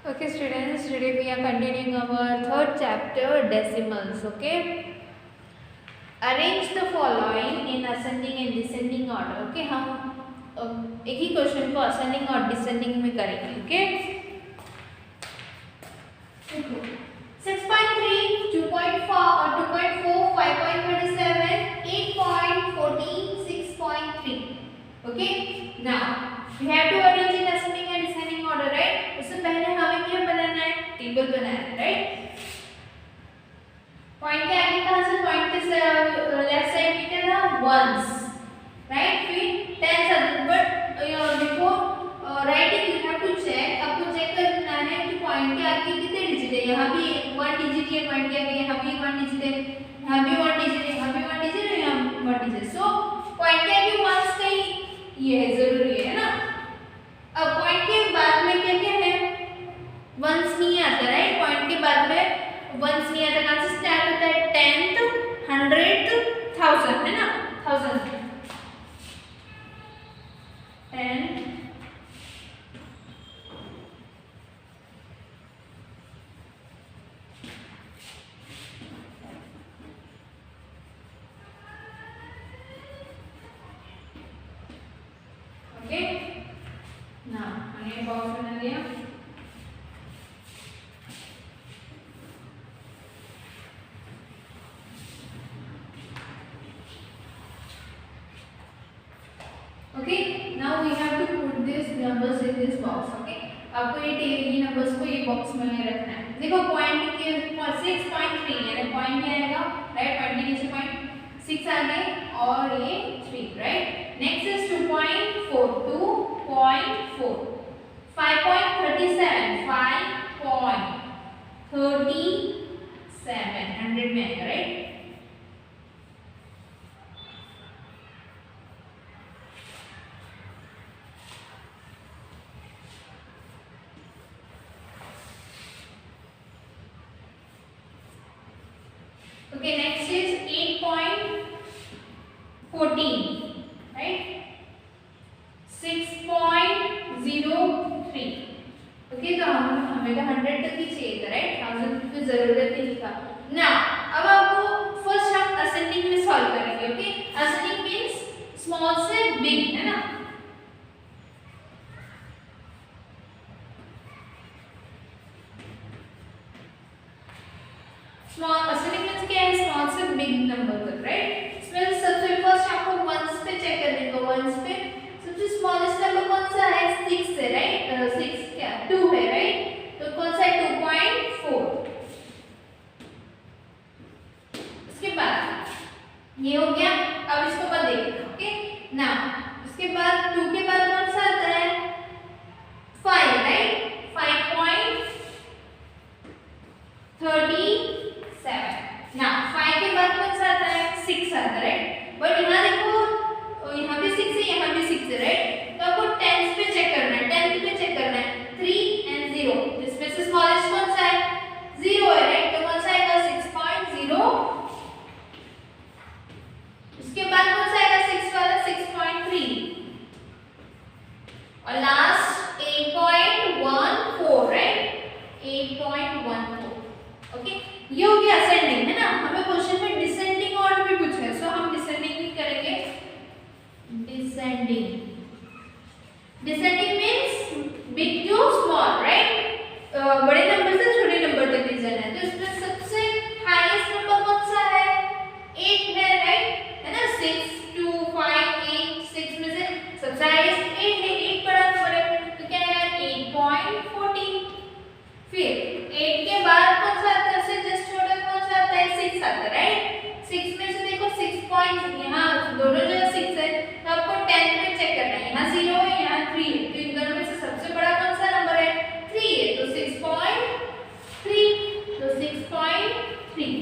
Okay, students, today we are continuing our third chapter, decimals. Okay, arrange the following in ascending and descending order. Okay, हम एक ही question को ascending और descending में करेंगे. Okay, 6.3, 2.4, 5.37, 8.14, 6.3. Okay, now we have to arrange in ascending and descending order, right? उससे पहले हमें क्या बनाना है? टेबल बनाना है, right? पॉइंट के आगे कहाँ से पॉइंट के लेफ्ट साइड में क्या था? Once, right? फिर टेंस आते, but before writing you have to check. आपको चेक करना है कि पॉइंट के आगे कितने डिजिट है. यहाँ भी 1 डिजिट है पॉइंट के आगे, यहाँ भी 1 डिजिट है, यहाँ भी 1 डिजिट है, यहाँ भी 1 डिजिट है, यहाँ 1 डिजिट. सो पॉइंट के आगे वंस का ही ये है, जरूरी है ना. अब पॉइंट के बाद में क्या क्या है? वंस नहीं आता, राइट? पॉइंट के बाद में वंस नहीं आता. कहाँ से स्टार्ट होता है? 10th, 100th, 1000, है ना? 1000, 10, ओके ना. मैंने बॉक्स बना दिया. Okay, now we have to put these numbers in this box. Okay, आपको ये नंबर्स को ये बॉक्स में रखना है. देखो पॉइंट के 6.3 यानी पॉइंट क्या आएगा, राइट? पॉइंट के नीचे पॉइंट 6 आ गए और ये 3, राइट? नेक्स्ट इज 2.4, 2.4, 5.37, 5.37 100 में आएगा, right? Okay, next is 8.14, right? 6.03. Okay, तो हमें तो 100 तक ही चाहिए था, राइट? 1000 की जरूरत ही नहीं था. Now, अब आपको फर्स्ट हम असेंडिंग में सॉल्व करेंगे. ओके, असेंडिंग मींस स्मॉल से बिग, है ना? स्मॉल असेंडिंग मींस क्या है? स्मॉल से बिग नंबर तक, राइट? इसमें सबसे फर्स्ट आपको वंस पे चेक करने को. वंस पे सबसे स्मॉलेस्ट नंबर कौन सा है? 6 है, राइट? 6 क्या 2 है, राइट? तो कौन सा है? 2.4. उसके बाद ये हो गया. अब इसको बाद देखना. ओके, नाउ उसके बाद 2 के बाद कौन सा आता है? 5, राइट? 5.37. ना 5 के बाद कौन सा आता है? 6 आता है, राइट? बट यहाँ देखो, यहाँ भी 6 है, यहाँ भी 6 है, राइट? तो आपको 10th पे चेक करना है. 10th पे चेक करना है. 3 and 0, इसमें से स्मॉलेस्ट कौन सा है? 0 है, राइट? तो कौन सा आएगा? 6.0. उसके बाद कौन सा आएगा? 6 वाला 6.3 और लास्ट 8.14, राइट? 8.14. ओके, ये हो गया असेंडिंग, है ना? हमें क्वेश्चन में डिसेंडिंग ऑर्डर भी पूछा है, सो हम डिसेंडिंग भी करेंगे. Descending, descending means big to small, right? बड़े नंबर से छोटे नंबर तक ले जाना है. तो इसमें सबसे हाईएस्ट नंबर कौन सा है? 8 है, राइट? है ना? 6 2 5 8, 6 में से सबसे हाईएस्ट 8 है. 8 बड़ा नंबर है, तो क्या है? 8.14. फिर 8 के बाद कौन सा आता है? उससे जस्ट छोटा कौन सा आता है? 6 आता है, राइट? 6 में से देखो 6 पॉइंट, यहाँ दोनों जगह 6 है, तो आपको 10 पे चेक करना है. यहाँ 0 है, यहाँ 3 है, तो इन दोनों में से सबसे बड़ा कौन सा नंबर है? 3 है, तो 6.3. तो 6.3.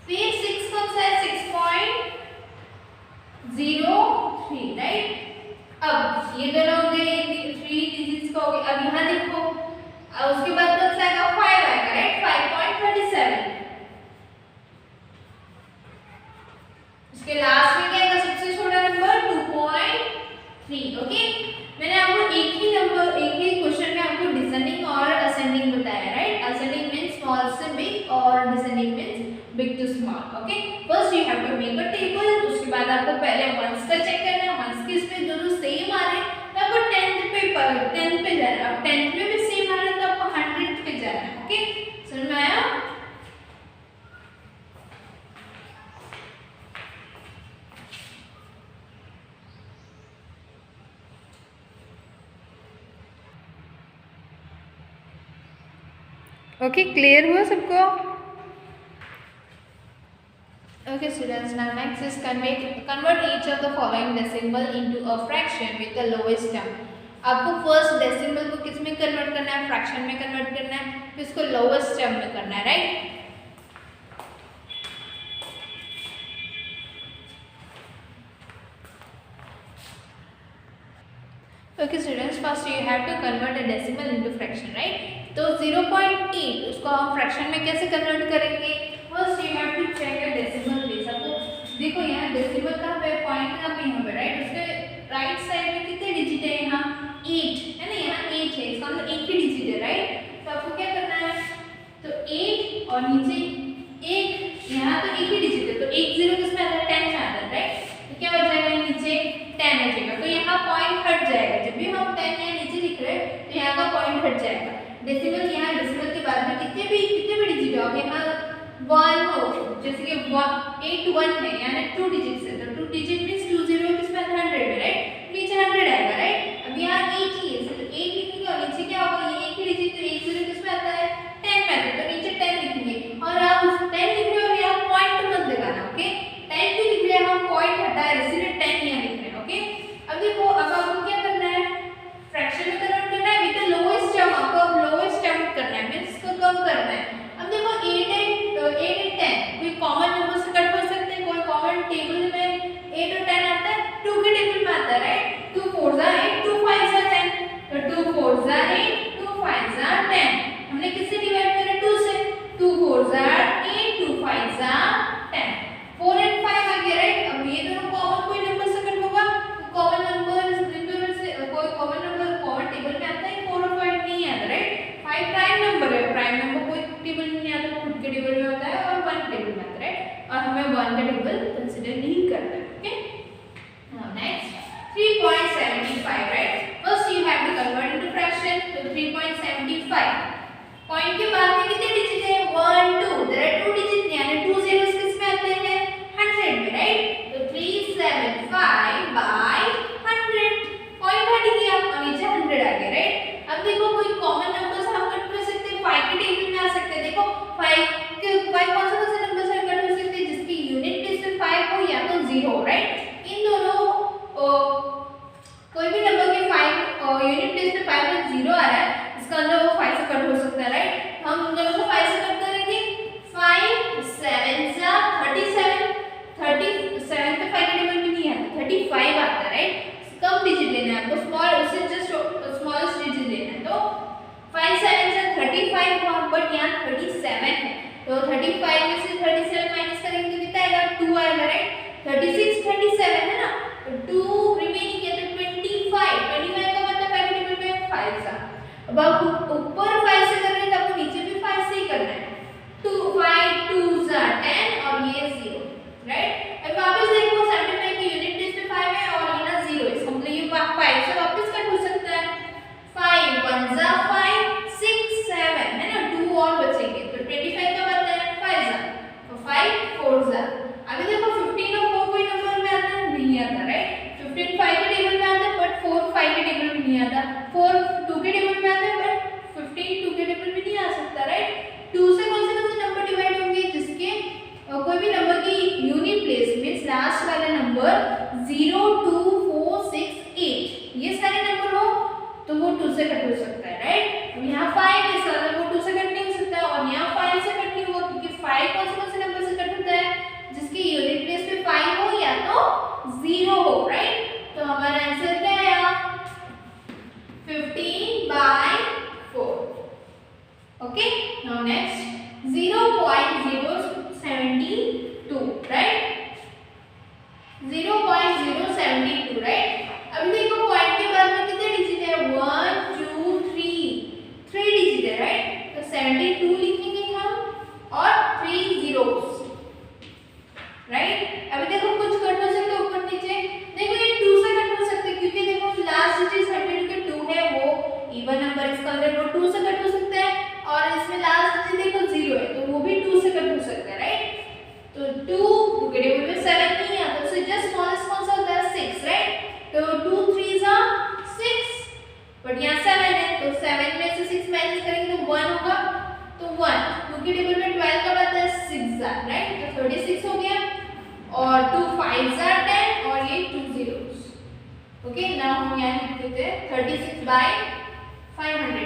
फिर 6 कौन सा है? 6.03, राइट? अब ये दोनों हो गए 3 डिजिट्स का हो गया. अब यहाँ देखो, उसके बाद कौन सा आएगा? 5 आएगा, राइट? 5.37. उसके लास्ट में क्या आएगा? सबसे छोटा नंबर 2.3. ओके, मैंने आपको एक ही क्वेश्चन में आपको डिसेंडिंग और to small. Okay, first you have to make a table. उसके बाद आपको पहले वंस का चेक करना है, वंस के इसमें दोनों सेम आ रहे हैं तो आपको 10th पे जाना है। अब 10th में भी सेम आ रहा है तो आपको 100th पे जाना है। ओके, समझ में आया? ओके, क्लियर हुआ सबको? Okay students, now next is convert each of the following decimal into a fraction with the lowest term. आपको फर्स्ट डेसिमल को किस में कन्वर्ट करना है? फ्रैक्शन में कन्वर्ट करना है, फिर इसको लोवेस्ट टर्म में करना है, right? Okay students, first you have to convert a decimal into fraction, right? तो 0.8 उसको हम फ्रैक्शन में कैसे कन्वर्ट करेंगे? First you have to check a decimal place. आपको देखो यहाँ डेसिमल कहाँ पे, पॉइंट कहाँ पे, यहाँ पे, राइट? उसके राइट साइड में कितने डिजिट है? यहाँ 8 है ना, यहाँ 8 है, इसका मतलब एक ही डिजिट है, राइट? तो आपको क्या करना है, तो 8 और नीचे 1, यहाँ तो एक ही डिजिट है तो 1 0 किसमें आता है? 10 में आता है, राइट? तो क्या हो जाएगा, नीचे 10 आ जाएगा, तो यहाँ पॉइंट हट जाएगा। जब भी हम 10 यहाँ नीचे लिख रहे हैं तो यहाँ का पॉइंट हट जाएगा। डेसिमल यहाँ डेसिमल के बाद में कितने भी डिजिट हो, यहाँ 1 हो, जैसे कि 8 1 है, यानी 2 डिजिट्स है, तो 2 डिजिट मींस 2 0 किसमें 100 में, राइट? नीचे 100 आएगा, राइट? अब यहाँ 8 ही है, तो 8 लिखेंगे और नीचे क्या होगा, ये एक ही डिजिट, तो 1 0 किसमें आता है? 10 में आता है, तो नीचे 10 लिखेंगे। और आप 10 लिख रहे हो और यहाँ पॉइंट मत लगाना, ओके? 10 क्यों लिख रहे हैं, हम पॉइंट हटा है इसलिए 10 यहाँ लिख रहे हैं। ओके, अब देखो, अब आपको क्या करना है, फ्रैक्शन में कन्वर्ट करना है विद द लोएस्ट टर्म। आपको लोएस्ट टर्म करना है, मींस इसको कम करना है। अब देखो 8 और 10 कोई कॉमन नंबर से कट कर सकते हैं, कोई कॉमन टेबल में 8 और 10 आता है, 2 के टेबल में आता है, राइट? 2 4 जा 8, 2 5 जा 10, तो 2 4 जा 8, 2 5 जा 10। हमने किससे डिवाइड करा? 2 से, 2 4 जा 8, 2 5 जा 10, 4 और 5 आ गया, राइट? अब ये दोनों कॉमन कोई नंबर से कट होगा, कॉमन नंबर से कोई कॉमन नंबर कॉमन टेबल में आता है, 4 और 5 नहीं आता, राइट? 5 प्राइम नंबर है, प्राइम नंबर कोई टेबल में नहीं आता, खुद के टेबल में होता है, और 1 टेबल में आता है, राइट? और हमें 1 का टेबल कंसीडर नहीं करना है। Okay, now next 3.75, right? First you have to convert into fraction, तो 3.75 पॉइंट के बाद में कितने डिजिट है? 1 2, देयर आर 2 डिजिट, यानी 2 zeros किसमें आते हैं? 100 में, राइट? तो 375 बाय 100, पॉइंट हट गया और नीचे 100 आ गया, राइट? अब देखो कोई कॉमन नंबर से हम कट कर सकते हैं, 5 के टेबल में आ सकते हैं। देखो 5 कौन से नंबर से कट हो सकते हैं? जिसकी यूनिट प्लेस में 5 हो या तो 0, राइट? इन दोनों कोई भी नंबर के 5 यूनिट प्लेस में 5 में 0 आ रहा है, इसका मतलब वो 5 से कट हो सकता है, राइट? हम उन दोनों को 5 से कट करेंगे, 5 7 जा 37, 37 तो 5 के टेबल में नहीं आता, 35 आता है, राइट? कम डिजिट लेना है आपको, स्मॉल, उससे जस्ट स्मॉलेस्ट डिजिट लेना है। तो 5 7 से 35 हुआ, बट यहाँ 37 है, तो 35 में से 37 माइनस करेंगे तो कितना आएगा? 2 आएगा, राइट? 36 37 है ना, तो 2 रिमेनिंग है, तो 25 का मतलब 5 के टेबल में 5 था। अब आप ऊपर 5 से कर रहे हैं तो आपको नीचे भी 5 से ही करना है, 2 5 2 जा 10 और ये 0, राइट? अब वापस देखो 75 की यूनिट प्लेस पे 5 है और ये ना 0 है, इसका मतलब ये 5 से वापस कट हो सकता है, 5 1 जा 5 6 7 है ना, 2 और बचेंगे, तो 25 का मतलब है 5 जा, तो 5 4 जा। अभी देखो 15 और 4 कोई नंबर में आता है? नहीं आता, राइट? 15 5 के टेबल में आता है, बट 4 5 के टेबल में नहीं आता, 4 2 के टेबल में आता है, बट 15 2 के टेबल में नहीं आ सकता, राइट? 2 से कौन से नंबर डिवाइड होंगे? जिसके कोई भी नंबर की यूनिट प्लेस मींस लास्ट वाला नंबर 0 2 4 6 8 ये सारे नंबर हो तो वो 2 से कट हो सकता है, राइट? अब यहाँ 5 है, सर वो 2 से कट नहीं हो सकता, और यहाँ 5 से कट नहीं होगा, क्योंकि 5 कौन से नंबर से कट होता है? जिसकी यूनिट प्लेस पे 5 हो या तो 0 हो, राइट? तो हमारा आंसर क्या आया? 15 by 4। Okay, now next 0.072, right? 0.072, right? अब देखो पॉइंट के बाद में कितने डिजिट है? 1 2 3 डिजिट है, राइट? तो 72 लिखेंगे हम और 3 zeros, इवन नंबर इसका अंदर वो 2 से कट हो सकता है, और इसमें लास्ट में देखो 0 है तो वो भी 2 से कट हो सकता है, राइट। तो 2 के टेबल में 7 नहीं है तो उससे जस्ट स्मॉलेस्ट कौन सा होता है 6, राइट। तो 2 3 जा 6, बट यहाँ 7 है तो 7 में से 6 माइनस करेंगे तो 1 होगा, तो 1 2 के टेबल में 12 कब आता है 6 जा, राइट। तो 36 हो गया, और 2 5 जा 10, और ये 2 zeros। ओके, नाउ हम यहाँ लिख देते हैं 36/500।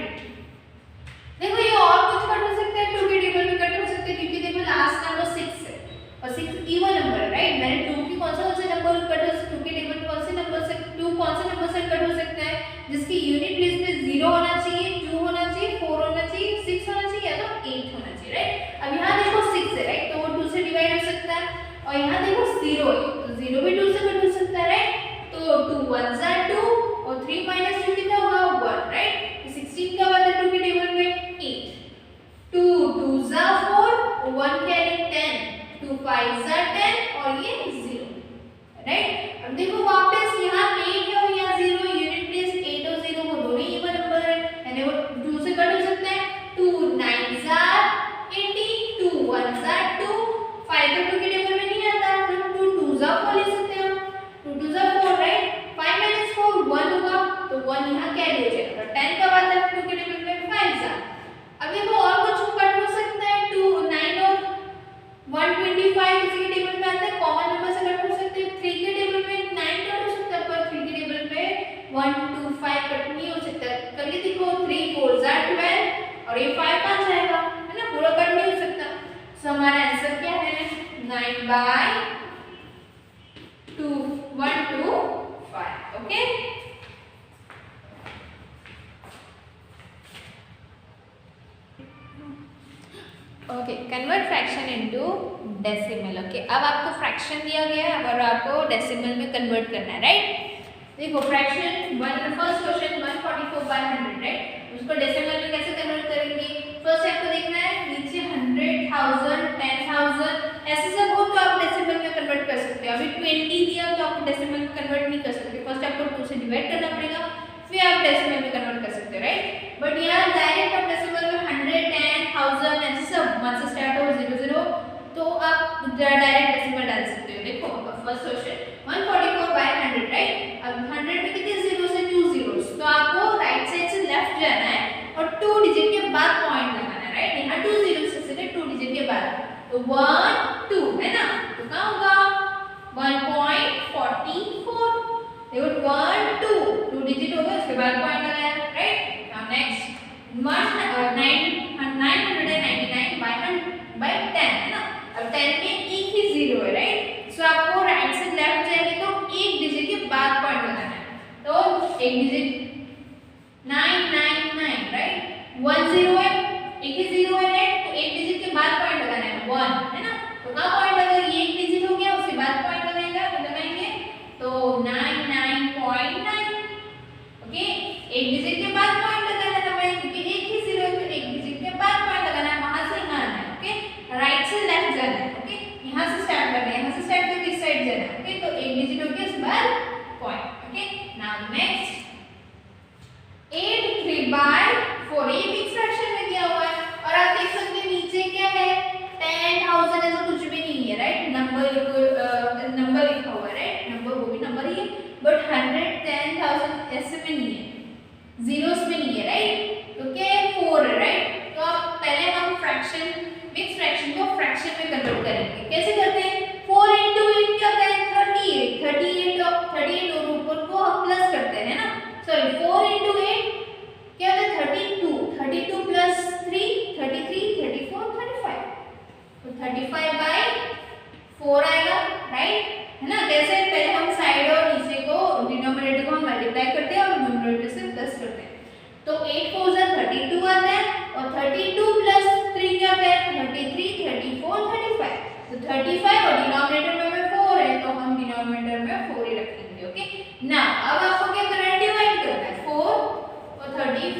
देखो ये और कुछ कट हो सकता है, 2 के टेबल में कट हो सकते हैं क्योंकि देखो लास्ट नंबर 6 है और 6 इवन नंबर है, राइट। मैंने 2 की कौन सा नंबर कट हो, 2 के टेबल में कौन से नंबर से 2 कौन से नंबर से कट हो सकता है जिसकी यूनिट प्लेस में 0 होना चाहिए, 2 होना चाहिए, 4 होना चाहिए, 6 होना चाहिए, या तो 8 होना चाहिए, राइट। अब यहाँ देखो 6 है, राइट, तो वो 2 से डिवाइड हो सकता है, और यहाँ देखो 0 है तो 0 भी 2 से कट हो सकता है, राइट। तो 2 1 जा 2, और 3 माइनस 2 कितना होगा 1, राइट। 16 का वाला 2 के टेबल में 8, 2 2 जा 4, 1 कैरी 10, 2 5 जा 10, और ये 0, राइट। अब देखो वापस यहाँ 8 है और यहाँ 0, यूनिट प्लेस 8 और 0 वो दोनों इवन नंबर है, यानी वो 2 से कट हो सकता है। 2 9 जा 18, 2 1 जा 2, 5 तो 2 के टेबल में नहीं आता तो 2 2 जा 4 ले सकते हैं, 2 2 जा 4, राइट। 5 - 4 1 होगा, तो 1 यहाँ कैरी हो जाएगा, और 10 का बाद 2 के टेबल में 5 जा। अब देखो और कुछ कट हो सकता है, 2 9 और 125 किसी के टेबल में आता है, कॉमन नंबर से कट हो सकते हैं। 3 के टेबल में 9 कट हो सकता है, पर 3 के टेबल में 1 2 5 कट नहीं हो सकता। करके देखो 3 4 जा 12, और ये 5 5 जाएगा, है ना, पूरा कट नहीं हो सकता। सो हमारा आंसर क्या है 9/125, okay. Okay, convert fraction into decimal. Okay, अब आपको फ्रैक्शन दिया गया है और आपको डेसिमल में कन्वर्ट करना है, राइट। देखो फ्रैक्शन फर्स्ट क्वेश्चन 144/100, राइट, उसको डेसिमल में कैसे कन्वर्ट करेंगे। फर्स्ट आपको देखना है नीचे 100,000 10,000 ऐसे सब हो तो आप डेसिमल में कन्वर्ट कर सकते हो। अभी 20 दिया तो आप डेसिमल में कन्वर्ट नहीं कर सकते, फर्स्ट आपको 2 से डिवाइड करना पड़ेगा, फिर आप डेसिमल में कन्वर्ट कर सकते हो, राइट। बट यहाँ डायरेक्ट आप डेसिमल में 100 10 1000 ऐसे सब 1 से स्टार्ट हो 0 0 तो आप डायरेक्ट डेसिमल डाल सकते हो। देखो फर्स्ट क्वेश्चन 144/100, राइट। अब 100 में कितने जीरोस है 2 zeros, तो आपको राइट साइड से लेफ्ट जाना है और 2 डिजिट के बाद पॉइंट लगाना है, राइट। यहाँ 2 zeros से सीधे 2 डिजिट के बाद, तो 1 2 है ना, तो क्या होगा 1.44। देखो 1 2 डिजिट हो गया, उसके बाद पॉइंट लगाया, राइट। नाउ नेक्स्ट 999/10 है ना। अब 10 में एक ही 0 है, राइट। सो आपको राइट से लेफ्ट जाएंगे तो एक डिजिट के बाद पॉइंट लगाना है, तो एक डिजिट 999, राइट। 1 0 है, एक ही 0 है, राइट, तो एक डिजिट के बाद पॉइंट लगाना है 1, है ना। तो कहाँ पॉइंट लगेगा, ये एक डिजिट हो गया, उसके बाद पॉइंट लगाएंगे तो 99.9, ओके। एक डिजिट के बाद पॉइंट लगाना है हमें क्योंकि एक ही 0 है, तो एक डिजिट के बाद पॉइंट लगाना है, वहां से यहाँ आना है, ओके। राइट से लेफ्ट जाना है, ओके, यहाँ से स्टार्ट करना है, यहाँ से स्टार्ट करके इस साइड जाना है, ओके। तो एक डिजिट हो गया, उसके बाद पॉइंट, ओके। नाउ नेक्स्ट 8 3/4, ये मिक्स फ्रैक्शन में दिया हुआ है और आप देख सकते हैं नीचे क्या है 10,000 ऐसा कुछ भी नहीं है, राइट। नंबर लिखा हुआ है, राइट, नंबर वो भी नंबर ही है, बट 100 10,000 ऐसे में नहीं है, जीरोस में नहीं है, राइट। तो क्या है 4 है, राइट। तो अब पहले हम फ्रैक्शन मिक्स फ्रैक्शन को फ्रैक्शन में कन्वर्ट करेंगे। कैसे करते हैं 4 × 8 क्या होता है 38 और ऊपर को हम प्लस करते हैं ना, सॉरी 4 × 8 क्या होता है 32 प्लस 3 33 34 35, तो 35/4 आएगा, राइट, है ना। कैसे पहले हम साइड और नीचे को डिनोमिनेटर को हम मल्टीप्लाई करते हैं और न्यूमरेटर से प्लस करते हैं, तो 8 4 जा 32 आता है और 32 प्लस 3 क्या होता है 33 34 35, तो 35 और डिनोमिनेटर में 4 है तो हम डिनोमिनेटर में 4 ही रखेंगे, ओके। ना अब आपको क्या करना है डिवाइड करना है 4 और 35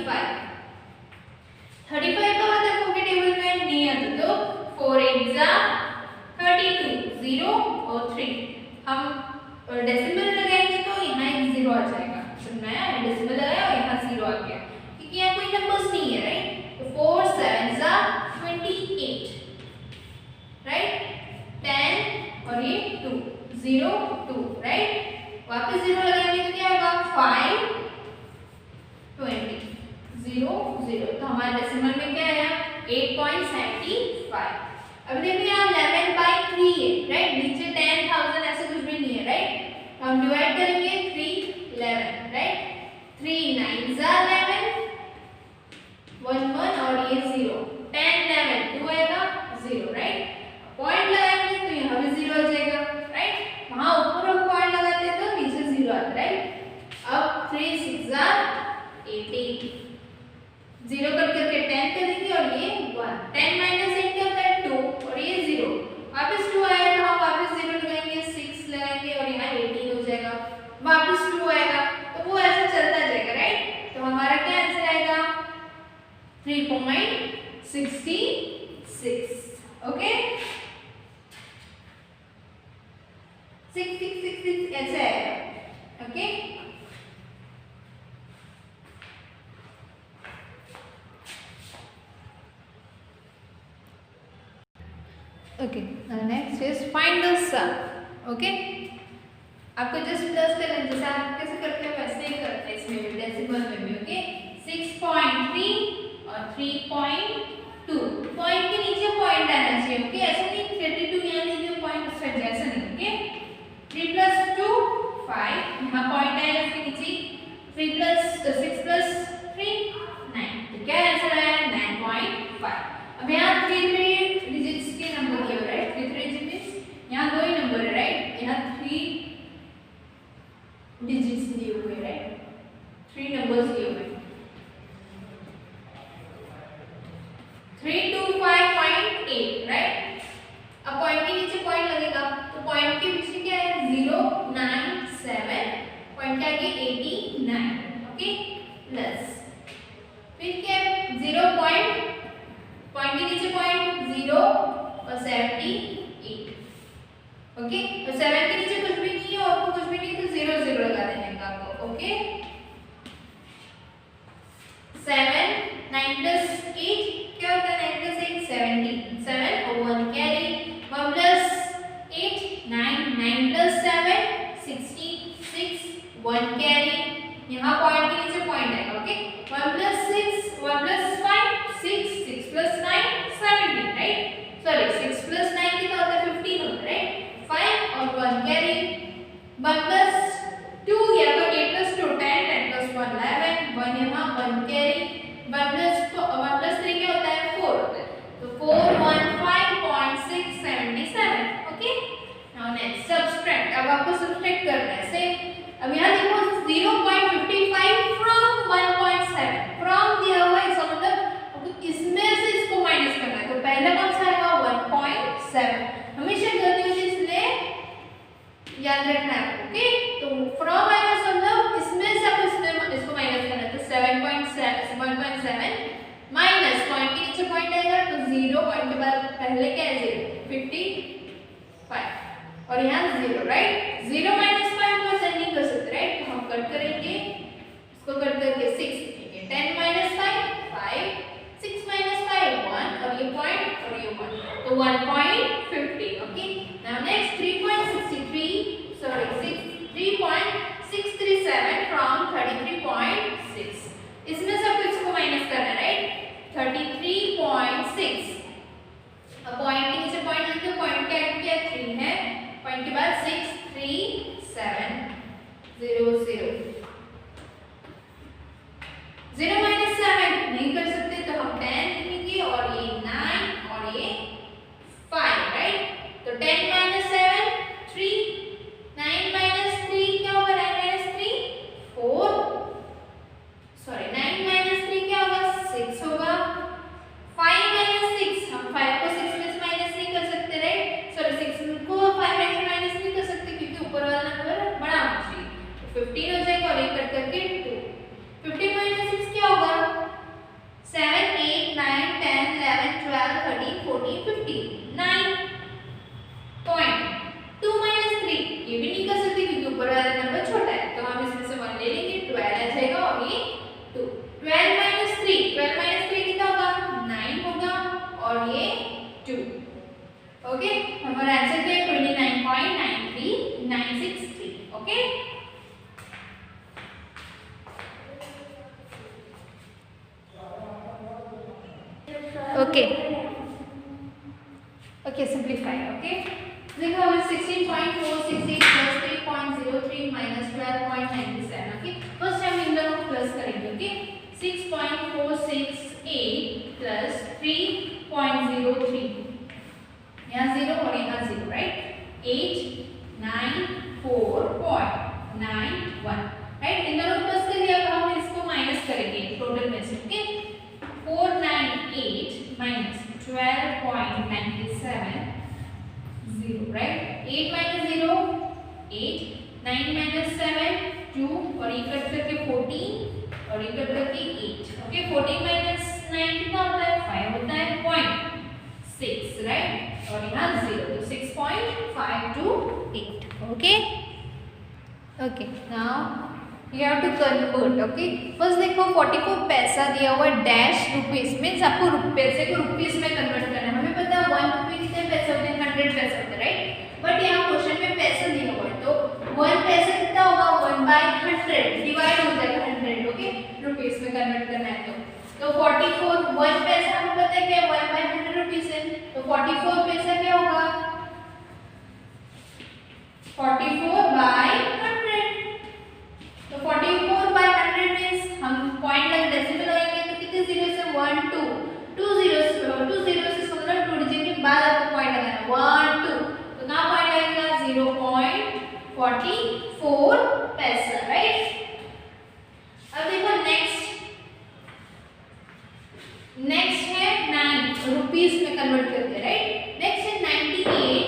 का मतलब 4 के टेबल में नहीं आता, तो 4 8 जा 32 0 और 3 हम 0 2 राइट, वापस 0 लगाएंगे तो क्या होगा 5 20 0 0। तो हमारा डेसिमल में क्या आया 8.75। अब देखो यहाँ 11/3 है राइट, नीचे 10,000 ऐसे कुछ भी नहीं है राइट, तो हम डिवाइड करेंगे 3 11 राइट, 3 9s are 11 1 1 और ये 0 10 11 2 आएगा 0 राइट, पॉइंट लगाएंगे तो यहाँ भी 0 आ जाएगा राइट, वहाँ ऊपर हम पॉइंट लगाते हैं तो नीचे 0 आता है राइट। अब 3 6 are 18, 0 कट करके 10 करेंगे और ये 1, 10 माइनस 8 क्या होता है 2 और ये 0, वापस 2 आया तो हम वापस 0 लगाएंगे 6 लगाएंगे और यहाँ 18 हो जाएगा, वापस 2 आएगा, तो वो ऐसा चलता जाएगा राइट। तो हमारा क्या आंसर आएगा 3.66 ओके, 6666 ऐसे आएगा okay. Okay next is find the sum okay. आपको जस्ट प्लस करना है, जैसे आप कैसे करते हैं वैसे ही करते हैं इसमें भी, डेसिमल में भी ओके। 6.3 और 3.2 पॉइंट के नीचे पॉइंट आना चाहिए ओके, ऐसा नहीं 32 यहाँ लीजिए पॉइंट उस साइड जैसा नहीं ओके। 3 + 2 5 यहाँ पॉइंट आएगा इसके नीचे, 3 + 6 + 3 9, तो क्या आंसर आया 9.5। अब यहाँ 3 डिजिट्स के नंबर दिए हुए राइट, 3 डिजिट्स यहाँ दो ही नंबर है राइट, यहाँ 3 डिजिट्स दिए हुए राइट, 3 नंबर्स दिए हुए 325.8 राइट। अब पॉइंट के नीचे पॉइंट लगेगा तो पॉइंट के पीछे क्या है 097, पॉइंट के आगे 89 ओके, प्लस फिर क्या 0 पॉइंट के नीचे पॉइंट 0 और 78 ओके, तो 7 के नीचे कुछ भी नहीं है और कुछ भी नहीं तो 0 0 लगा देने का आपको ओके। 7 9 + 8 क्या होता है 9 + 8 17, 7 और 1 कैरी, 1 + 8 9 9 + 7 66 1 कैरी, यहाँ पॉइंट के नीचे पॉइंट आएगा ओके। 1 + 6 1 + 5 6 6 + 9 17 राइट, सॉरी 6 + 9 कितना होता है 15 होता है राइट, 5 और 1 कैरी, 1 + 2 या तो 8 + 2 10 10 + 1 11 1 यहाँ 1 कैरी, 1 + 3 क्या होता है 4 होता है, तो 415.677 ओके। नाउ नेक्स्ट सब्सट्रैक्ट, अब आपको सब्सट्रैक्ट करना है सेम। अब यहाँ देखो 0.55 फ्रॉम 1.7, फ्रॉम दिया हुआ है इसका मतलब इसमें से इसको माइनस करना है, तो पहला कौन सा आएगा 1.7, हमेशा गलती होती है इसलिए याद रखना है ओके। तो फ्रॉम आएगा मतलब इसमें से आपको इसको माइनस करना है, तो 1.7 माइनस पॉइंट के नीचे पॉइंट आएगा तो 0 पॉइंट के बाद पहले क्या है 0 55 और यहाँ 0 राइट, 0 - 5 को ऐसे नहीं कर सकते राइट, तो हम कट करेंगे इसको, कट करके 6 लिखेंगे, 10 - 5 5 6 - 5 1 और ये पॉइंट और ये 1 तो 1.50 ओके। नाउ नेक्स्ट 3.637 फ्रॉम 33.6, इसमें से आपको इसको माइनस करना है राइट, 33.6, अब पॉइंट के नीचे पॉइंट लिखते, पॉइंट के आगे क्या 3 है, पॉइंट के बाद 63700 0 - 7 नहीं कर सकते तो हम 10 लिखेंगे और ये 9 और ये 5 राइट, तो 10 - 7 3 9 - 3 क्या होगा 9 - 3 4 सॉरी 9 - 3 क्या होगा 6 होगा, 5 - 6 हम 5 को 6 में से माइनस नहीं कर सकते राइट, सॉरी 6 को 5 में से माइनस नहीं कर सकते क्योंकि ऊपर वाला नंबर बड़ा होना चाहिए, तो 15 हो जाएगा और एक कट करके 2, 15 - 6 क्या होगा 7 8 9 10 11 12 13 14 15 9 पॉइंट 2 - 3 ये भी नहीं कर सकते क्योंकि ऊपर वाला नंबर छोटा है, तो हम इसमें से 1 ले लेंगे 12 आ जाएगा और ये 2, 12 - 3 कितना होगा 9 होगा और ये 2 ओके। हमारा आंसर क्या है 29.93 ओके ओके सिंप्लीफाई। ओके देखो हमें 16.468 प्लस 3.03 माइनस 12.97। ओके फर्स्ट हम इन दोनों को प्लस करेंगे। ओके 6.468 प्लस 3.03, यहाँ 0 और यहाँ 0, राइट। 894.91, राइट। इन दोनों को प्लस कर दिया, अब हम इसको माइनस करेंगे टोटल में से। Okay 498 minus 12.97, 0, right. 8 minus 0 8, 9 minus 7 2 और ये कट करके 14 और ये कट करके 8। ओके 14 माइनस 9 कितना होता है? 5 होता है, 0.6, राइट। और यहाँ 0, तो 6.528। Okay okay now you have to convert। Okay first देखो 44 पैसा दिया हुआ डैश रुपीस, मीन्स आपको पैसे को रुपीस में कन्वर्ट करना है। हमें पता है 1 रुपये कितने पैसे होते हैं? 100 पैसे होते हैं, राइट। बट यहाँ क्वेश्चन में पैसा दिया हुआ है, तो 1 पैसा कितना होगा? 1/100 डिवाइड हो जाएगा 100। ओके रुपीस में कन्वर्ट करना है तो 44 1 पैसा हमें पता है क्या 1/100 रुपीस है, तो 44 पैसा क्या होगा? 44/100। तो 44/100 मींस हम पॉइंट लग डेसिमल लगाएंगे तो कितने जीरो से 1 2 2 जीरो से मतलब 2 डिजिट के बाद आपको पॉइंट लगाना है 1 2, तो कहां पॉइंट लगेगा? 0.44 पैसा, राइट। अब देखो नेक्स्ट है 9 रुपीस में कन्वर्ट करते हैं, राइट। नेक्स्ट है 98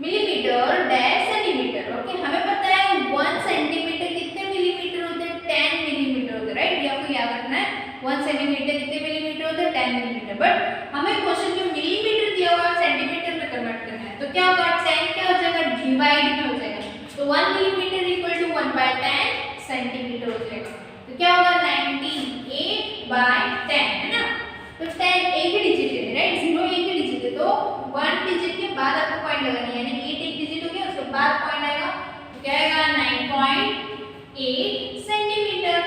मिलीमीटर डैश सेंटीमीटर। ओके हमें पता है 1 सेंटीमीटर कितने मिलीमीटर होते हैं? 10 मिलीमीटर होते हैं, राइट। ये आपको याद रखना है 1 सेंटीमीटर कितने मिलीमीटर होते हैं? 10 मिलीमीटर। बट हमें क्वेश्चन में मिलीमीटर दिया हुआ है, सेंटीमीटर में कन्वर्ट करना है, तो क्या होगा? 10 क्या हो जाएगा? डिवाइड में हो जाएगा, तो 1 मिलीमीटर इक्वल टू 1/10 सेंटीमीटर हो जाएगा। तो क्या होगा? 98/10, है ना। तो 10 एक ही डिजिट है, राइट। 0 एक ही डिजिट है, तो 1 डिजिट के बाद आपको पॉइंट लगानी है, यानी 8 एक डिजिट हो गया, उसके बाद पॉइंट आएगा, तो क्या आएगा? 9.8 सेंटीमीटर।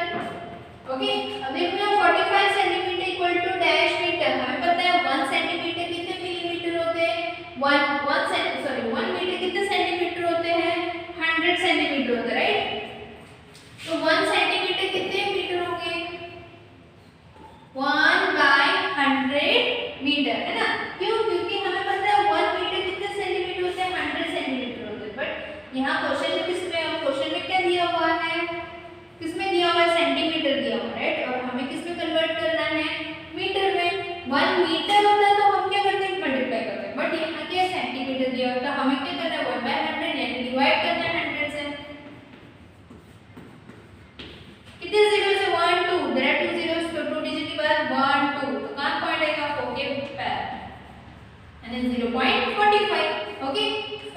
ओके अब देखो यहाँ 45 centimetre equal to dash metre. हमें पता है 1 सेंटीमीटर कितने मिलीमीटर होते हैं? 1 मीटर कितने सेंटीमीटर होते हैं? 100 सेंटीमीटर होते हैं, राइट। तो 1 सेंटीमीटर कितने मीटर होंगे? 1/100 मीटर, है ना। क्यों? क्योंकि हमें पता है 1 मीटर कितने सेंटीमीटर होते हैं? 100 सेंटीमीटर होते हैं। बट यहाँ क्वेश्चन में क्या दिया हुआ है? किसमें दिया हुआ है? सेंटीमीटर दिया हुआ है, राइट। और हमें किस में कन्वर्ट करना है? मीटर में। 1 मीटर होता है तो हम क्या करते हैं? मल्टीप्लाई करते हैं। बट यहाँ क्या सेंटीमीटर दिया हुआ है, तो हमें क्या करना है? 1/100 यानी डिवाइड करना है 100 से। कितने जीरो से? 1 2, देयर आर 2 zeros, तो 2 डिजिट के बाद 1 2, तो कहां पॉइंट आएगा? 45 यानी 0.45। Okay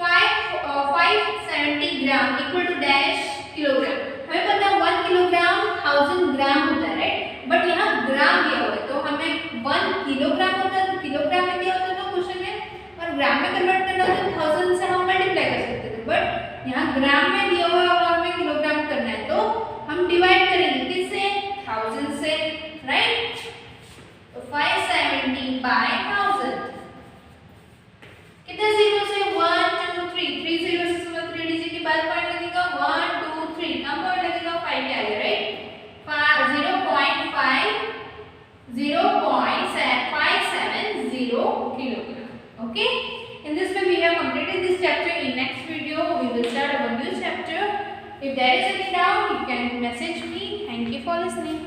570 gram equal to dash kilogram. हमें पता है 1 किलोग्राम 1000 ग्राम होता है, राइट। बट यहाँ ग्राम दिया हुआ है, तो हमें 1 किलोग्राम होता है, तो किलोग्राम में दिया होता है तो क्वेश्चन में, और ग्राम में कन्वर्ट करना होता है 1000 से हम मल्टीप्लाई कर सकते थे। बट यहाँ ग्राम में दिया हुआ है और हमें किलोग्राम करना है, तो हम डिवाइड करेंगे किससे? 1000 से, राइट। तो 570/1000 कितने जीरो से? 1 2 3 3 जीरो से 3 डिजिट के बाद पॉइंट लगेगा 1 2 3, कहां पॉइंट लगेगा? 5 के आगे, right. 0.570 kilogram। Okay, in this way we have completed this chapter. In next video we will start our new chapter. If there is any doubt you can message me. Thank you for listening.